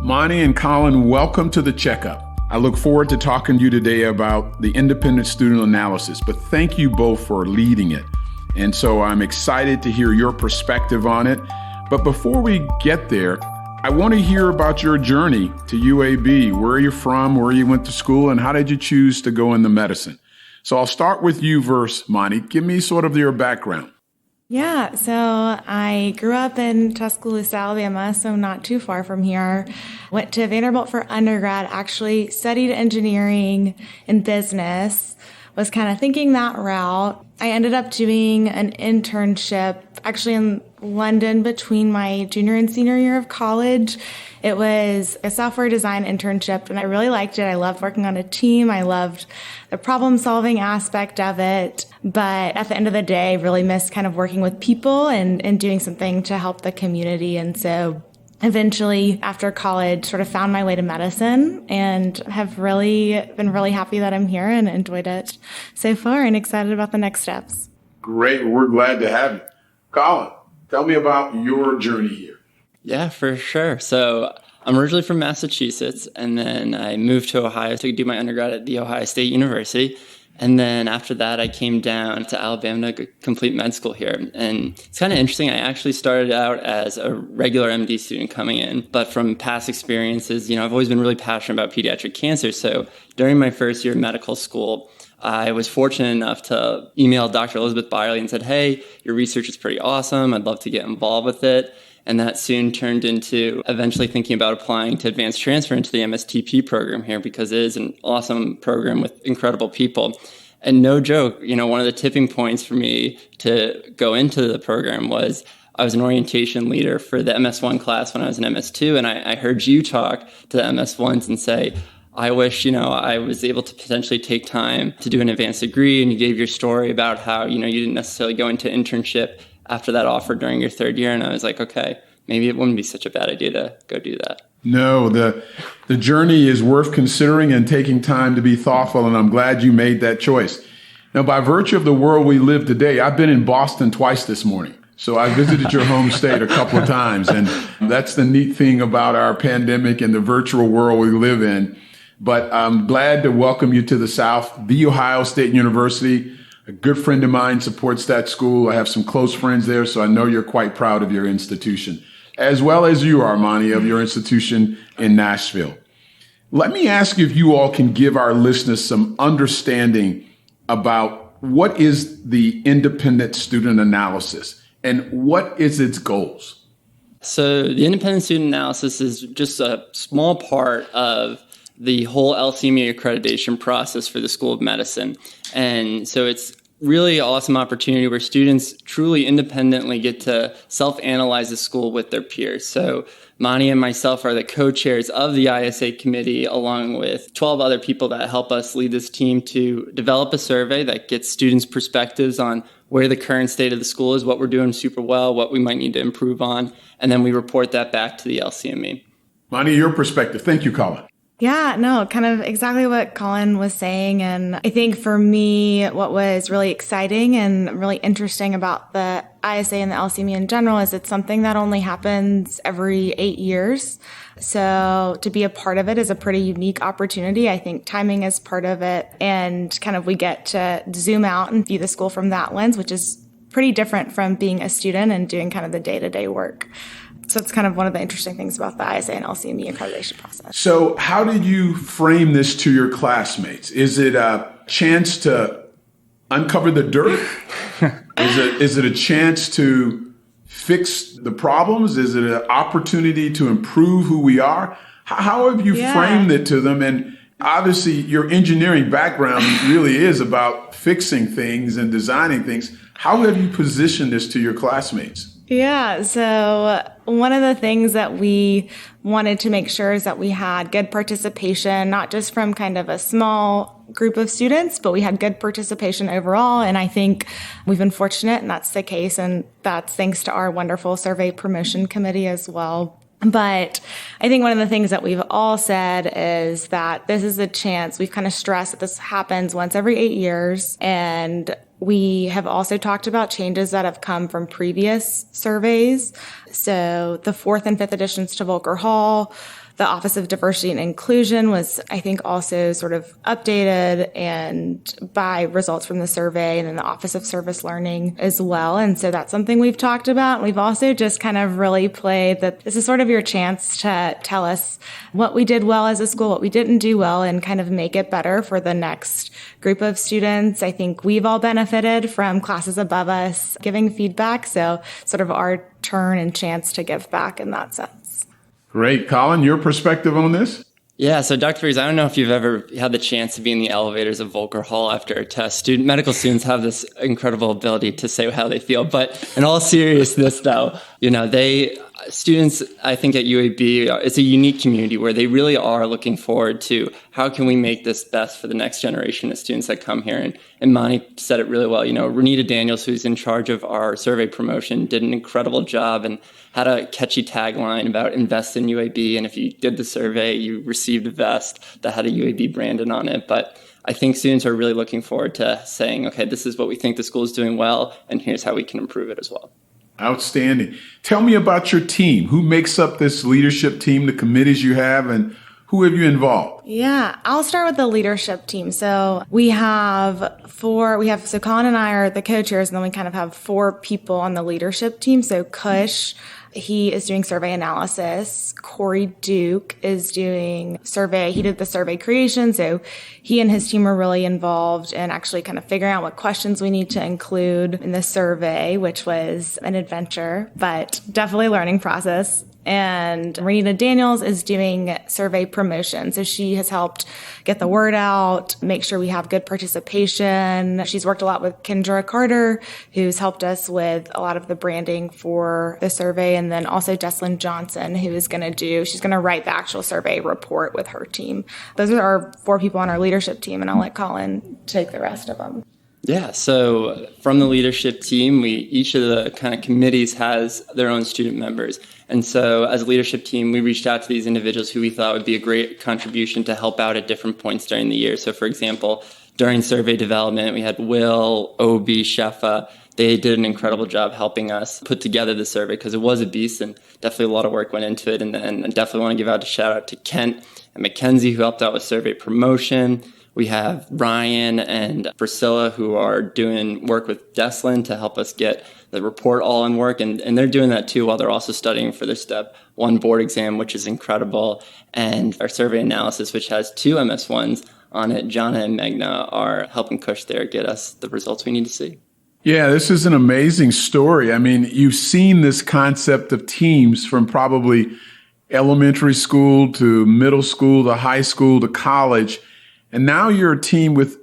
Maani and Colin, welcome to the Checkup. I look forward to talking to you today about the independent student analysis, but thank you both for leading it. And so I'm excited to hear your perspective on it. But before we get there, I want to hear about your journey to UAB. Where are you from, where you went to school, and how did you choose to go into medicine? So I'll start with you first, Maani. Give me sort of your background. Yeah, so I grew up in Tuscaloosa, Alabama, so not too far from here. Went to Vanderbilt for undergrad, actually studied engineering and business, was kind of thinking that route. I ended up doing an internship actually in London between my junior and senior year of college. It was a software design internship, and I really liked it. I loved working on a team. I loved the problem-solving aspect of it. But at the end of the day, really missed kind of working with people and doing something to help the community. And so eventually, after college, sort of found my way to medicine and have really been really happy that I'm here and enjoyed it so far and excited about the next steps. Great. We're glad to have you. Colin, tell me about your journey here. Yeah, for sure. So I'm originally from Massachusetts, and then I moved to Ohio to do my undergrad at The Ohio State University. And then after that, I came down to Alabama to complete med school here. And it's kind of interesting. I actually started out as a regular MD student coming in, but from past experiences, I've always been really passionate about pediatric cancer. So during my first year of medical school, I was fortunate enough to email Dr. Elizabeth Byerly and said, hey, your research is pretty awesome. I'd love to get involved with it. And that soon turned into eventually thinking about applying to advanced transfer into the MSTP program here, because it is an awesome program with incredible people. And no joke, one of the tipping points for me to go into the program was I was an orientation leader for the MS1 class when I was in MS2. And I heard you talk to the MS1s and say, I wish, I was able to potentially take time to do an advanced degree. And you gave your story about how, you didn't necessarily go into internship after that offer during your third year. And I was like, okay, maybe it wouldn't be such a bad idea to go do that. No, the journey is worth considering and taking time to be thoughtful, and I'm glad you made that choice. Now, by virtue of the world we live today, I've been in Boston twice this morning. So I visited your home state a couple of times, and that's the neat thing about our pandemic and the virtual world we live in. But I'm glad to welcome you to the South. The Ohio State University, a good friend of mine supports that school. I have some close friends there, so I know you're quite proud of your institution, as well as you are, Maani, of your institution in Nashville. Let me ask if you all can give our listeners some understanding about what is the independent student analysis and what is its goals. So the independent student analysis is just a small part of the whole LCME accreditation process for the School of Medicine. And so it's really awesome opportunity where students truly independently get to self-analyze the school with their peers. So Maani and myself are the co-chairs of the ISA committee, along with 12 other people that help us lead this team to develop a survey that gets students' perspectives on where the current state of the school is, what we're doing super well, what we might need to improve on, and then we report that back to the LCME. Maani, your perspective. Thank you, Colin. Yeah, no, kind of exactly what Colin was saying. And I think for me, what was really exciting and really interesting about the ISA and the LCME in general is it's something that only happens every 8 years. So to be a part of it is a pretty unique opportunity. I think timing is part of it. And kind of we get to zoom out and view the school from that lens, which is pretty different from being a student and doing kind of the day-to-day work. So it's kind of one of the interesting things about the ISA and LCME accreditation process. So how did you frame this to your classmates? Is it a chance to uncover the dirt? Is it a chance to fix the problems? Is it an opportunity to improve who we are? How have you framed it to them? And obviously your engineering background really is about fixing things and designing things. How have you positioned this to your classmates? Yeah, so one of the things that we wanted to make sure is that we had good participation, not just from kind of a small group of students, but we had good participation overall. And I think we've been fortunate, and that's the case. And that's thanks to our wonderful survey promotion committee as well. But I think one of the things that we've all said is that this is a chance. We've kind of stressed that this happens once every 8 years. And we have also talked about changes that have come from previous surveys. So the 4th and 5th editions to Volker Hall. The Office of Diversity and Inclusion was, I think, also sort of updated and by results from the survey, and then the Office of Service Learning as well. And so that's something we've talked about. And we've also just kind of really played that this is sort of your chance to tell us what we did well as a school, what we didn't do well, and kind of make it better for the next group of students. I think we've all benefited from classes above us giving feedback. So sort of our turn and chance to give back in that sense. Great. Colin, your perspective on this? Yeah, so Dr. Vickers, I don't know if you've ever had the chance to be in the elevators of Volker Hall after a test. Medical students have this incredible ability to say how they feel. But in all seriousness, though, students, I think at UAB, it's a unique community where they really are looking forward to how can we make this best for the next generation of students that come here. And Maani said it really well. Renita Daniels, who's in charge of our survey promotion, did an incredible job and had a catchy tagline about invest in UAB. And if you did the survey, you received a vest that had a UAB branded on it. But I think students are really looking forward to saying, okay, this is what we think the school is doing well, and here's how we can improve it as well. Outstanding. Tell me about your team. Who makes up this leadership team, the committees you have, and who have you involved? Yeah, I'll start with the leadership team. So we have so Colin and I are the co-chairs, and then we kind of have 4 people on the leadership team. So Kush, he is doing survey analysis. Corey Duke is doing survey. He did the survey creation. So he and his team are really involved in actually kind of figuring out what questions we need to include in the survey, which was an adventure, but definitely a learning process. And Renita Daniels is doing survey promotion. So she has helped get the word out, make sure we have good participation. She's worked a lot with Kendra Carter, who's helped us with a lot of the branding for the survey. And then also Deslyn Johnson, she's going to write the actual survey report with her team. Those are our 4 people on our leadership team, and I'll let Colin take the rest of them. Yeah, so from the leadership team, each of the kind of committees has their own student members. And so as a leadership team, we reached out to these individuals who we thought would be a great contribution to help out at different points during the year. So for example, during survey development, we had Will, Obi, Shefa. They did an incredible job helping us put together the survey because it was a beast and definitely a lot of work went into it. And then I definitely want to give a shout out to Kent and Mackenzie who helped out with survey promotion. We have Ryan and Priscilla who are doing work with Deslyn to help us get the report all in work. And they're doing that too while they're also studying for their Step 1 board exam, which is incredible. And our survey analysis, which has 2 MS1s on it, Jana and Megna are helping Kush there get us the results we need to see. Yeah, this is an amazing story. I mean, you've seen this concept of teams from probably elementary school to middle school to high school to college. And now you're a team with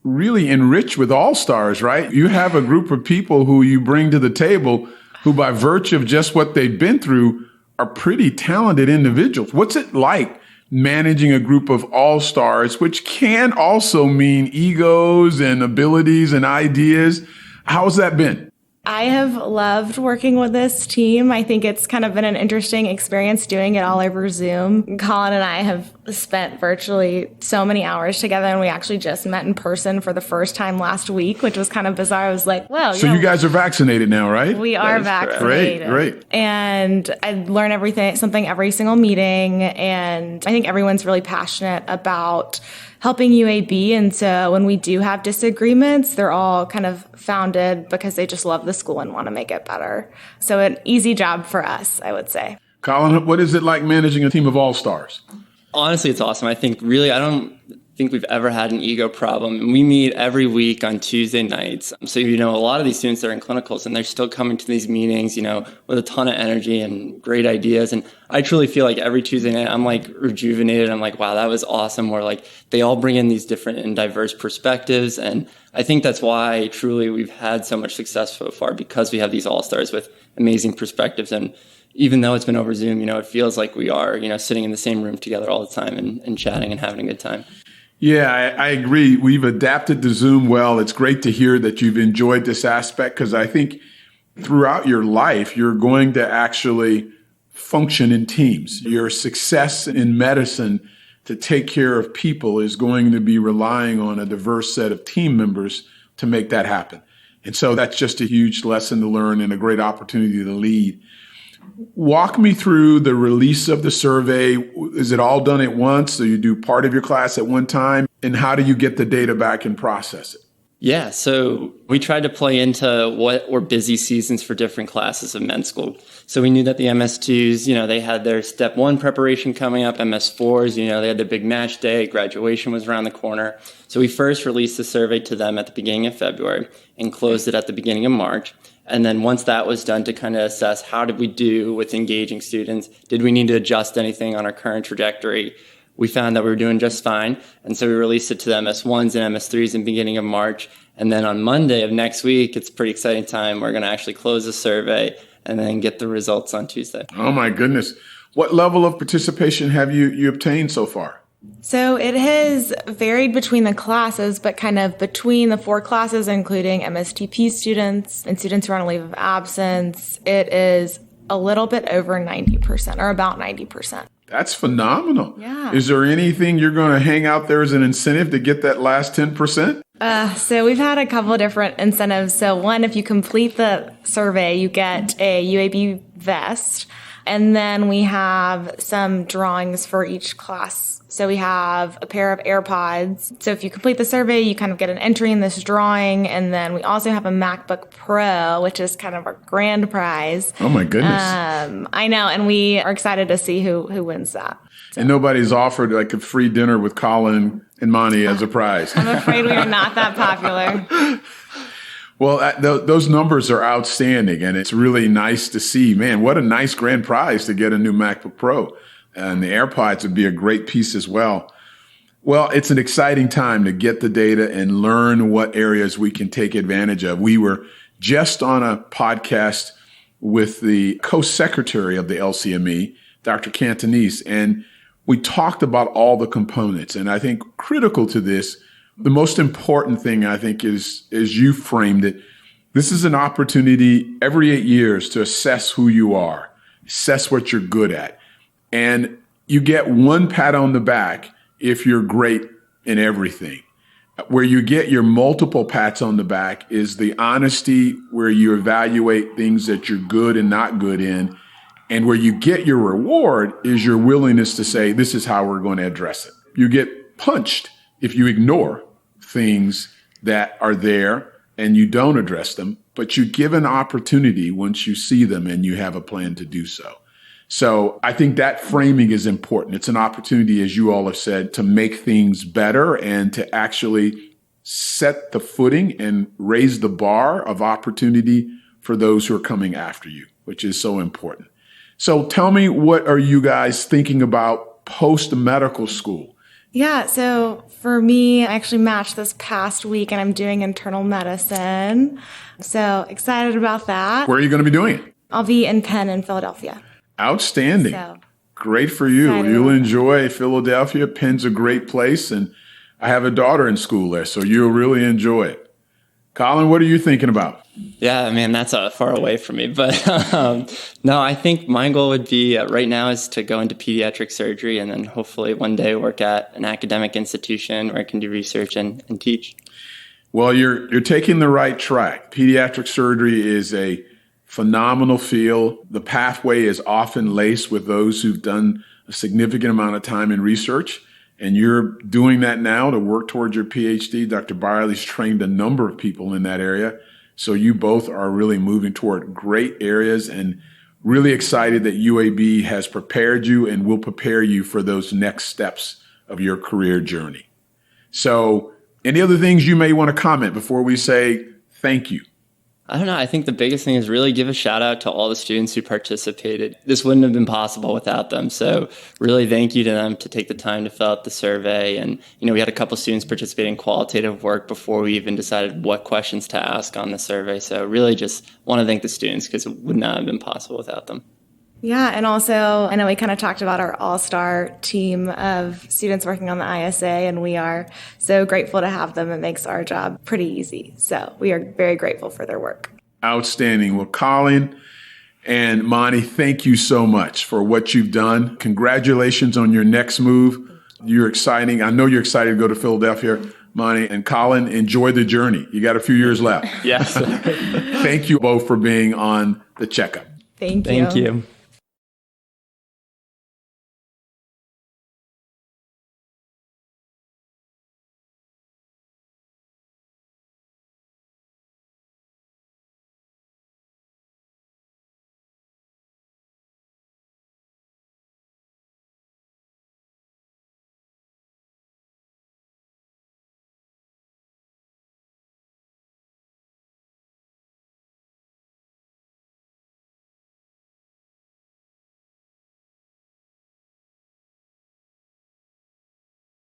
really enriched with all-stars, right? You have a group of people who you bring to the table who by virtue of just what they've been through are pretty talented individuals. What's it like managing a group of all-stars, which can also mean egos and abilities and ideas? How's that been? I have loved working with this team. I think it's kind of been an interesting experience doing it all over Zoom. Colin and I have spent virtually so many hours together, and we actually just met in person for the first time last week, which was kind of bizarre. I was like, well, so you guys are vaccinated now, right? We are vaccinated. Great. And I learn something every single meeting. And I think everyone's really passionate about helping UAB. And so when we do have disagreements, they're all kind of founded because they just love the school and want to make it better. So an easy job for us, I would say. Colin, what is it like managing a team of all-stars? Honestly, it's awesome. I think really, I don't think we've ever had an ego problem. We meet every week on Tuesday nights. So, a lot of these students are in clinicals and they're still coming to these meetings, with a ton of energy and great ideas. And I truly feel like every Tuesday night I'm like rejuvenated. I'm like, wow, that was awesome. Where like they all bring in these different and diverse perspectives. And I think that's why truly we've had so much success so far because we have these all-stars with amazing perspectives. And even though it's been over Zoom, it feels like we are, sitting in the same room together all the time and chatting and having a good time. Yeah, I agree. We've adapted to Zoom well. It's great to hear that you've enjoyed this aspect because I think throughout your life, you're going to actually function in teams. Your success in medicine to take care of people is going to be relying on a diverse set of team members to make that happen. And so that's just a huge lesson to learn and a great opportunity to lead. Walk me through the release of the survey. Is it all done at once? So you do part of your class at one time? And how do you get the data back and process it? Yeah, so we tried to play into what were busy seasons for different classes of med school. So we knew that the MS2s, they had their step 1 preparation coming up, MS4s, they had their big match day, graduation was around the corner. So we first released the survey to them at the beginning of February and closed it at the beginning of March. And then once that was done, to kind of assess how did we do with engaging students, did we need to adjust anything on our current trajectory? We found that we were doing just fine. And so we released it to the MS1s and MS3s in the beginning of March. And then on Monday of next week, it's a pretty exciting time. We're going to actually close the survey and then get the results on Tuesday. Oh, my goodness. What level of participation have you obtained so far? So it has varied between the classes, but kind of between the 4 classes, including MSTP students and students who are on a leave of absence, it is a little bit over 90% or about 90%. That's phenomenal. Yeah. Is there anything you're going to hang out there as an incentive to get that last 10%? So we've had a couple of different incentives. So one, if you complete the survey, you get a UAB vest. And then we have some drawings for each class. So we have a pair of AirPods. So if you complete the survey, you kind of get an entry in this drawing. And then we also have a MacBook Pro, which is kind of our grand prize. Oh, my goodness. I know. And we are excited to see who wins that. So. And nobody's offered like a free dinner with Colin and Maani as a prize. I'm afraid we are not that popular. Well, those numbers are outstanding, and it's really nice to see. Man, what a nice grand prize to get a new MacBook Pro. And the AirPods would be a great piece as well. Well, it's an exciting time to get the data and learn what areas we can take advantage of. We were just on a podcast with the co-secretary of the LCME, Dr. Cantonese, and we talked about all the components. And I think critical to this, the most important thing, I think, is you framed it. This is an opportunity every 8 years to assess who you are, assess what you're good at. And you get one pat on the back if you're great in everything. Where you get your multiple pats on the back is the honesty where you evaluate things that you're good and not good in. And where you get your reward is your willingness to say, this is how we're going to address it. You get punched if you ignore things that are there and you don't address them, but you give an opportunity once you see them and you have a plan to do so. So I think that framing is important. It's an opportunity, as you all have said, to make things better and to actually set the footing and raise the bar of opportunity for those who are coming after you, which is so important. So tell me, what are you guys thinking about post-medical school? Yeah, so for me, I actually matched this past week and I'm doing internal medicine. So excited about that. Where are you going to be doing it? I'll be in Penn in Philadelphia. Outstanding. So, great for you. You'll enjoy Philadelphia. Penn's a great place. And I have a daughter in school there, so you'll really enjoy it. Colin, what are you thinking about? Yeah, man, that's far away from me. But no, I think my goal would be right now is to go into pediatric surgery and then hopefully one day work at an academic institution where I can do research and teach. Well, you're taking the right track. Pediatric surgery is a phenomenal field. The pathway is often laced with those who've done a significant amount of time in research. And you're doing that now to work towards your PhD. Dr. Byerly's trained a number of people in that area. So you both are really moving toward great areas and really excited that UAB has prepared you and will prepare you for those next steps of your career journey. So any other things you may want to comment before we say thank you? I don't know. I think the biggest thing is really give a shout out to all the students who participated. This wouldn't have been possible without them. So really thank you to them to take the time to fill out the survey. And, we had a couple students participate in qualitative work before we even decided what questions to ask on the survey. So really just want to thank the students because it would not have been possible without them. Yeah, and also, I know we kind of talked about our all-star team of students working on the ISA, and we are so grateful to have them. It makes our job pretty easy. So we are very grateful for their work. Outstanding. Well, Colin and Maani, thank you so much for what you've done. Congratulations on your next move. You're exciting. I know you're excited to go to Philadelphia. Maani and Colin, enjoy the journey. You got a few years left. Yes. Thank you both for being on the Checkup. Thank you. Thank you.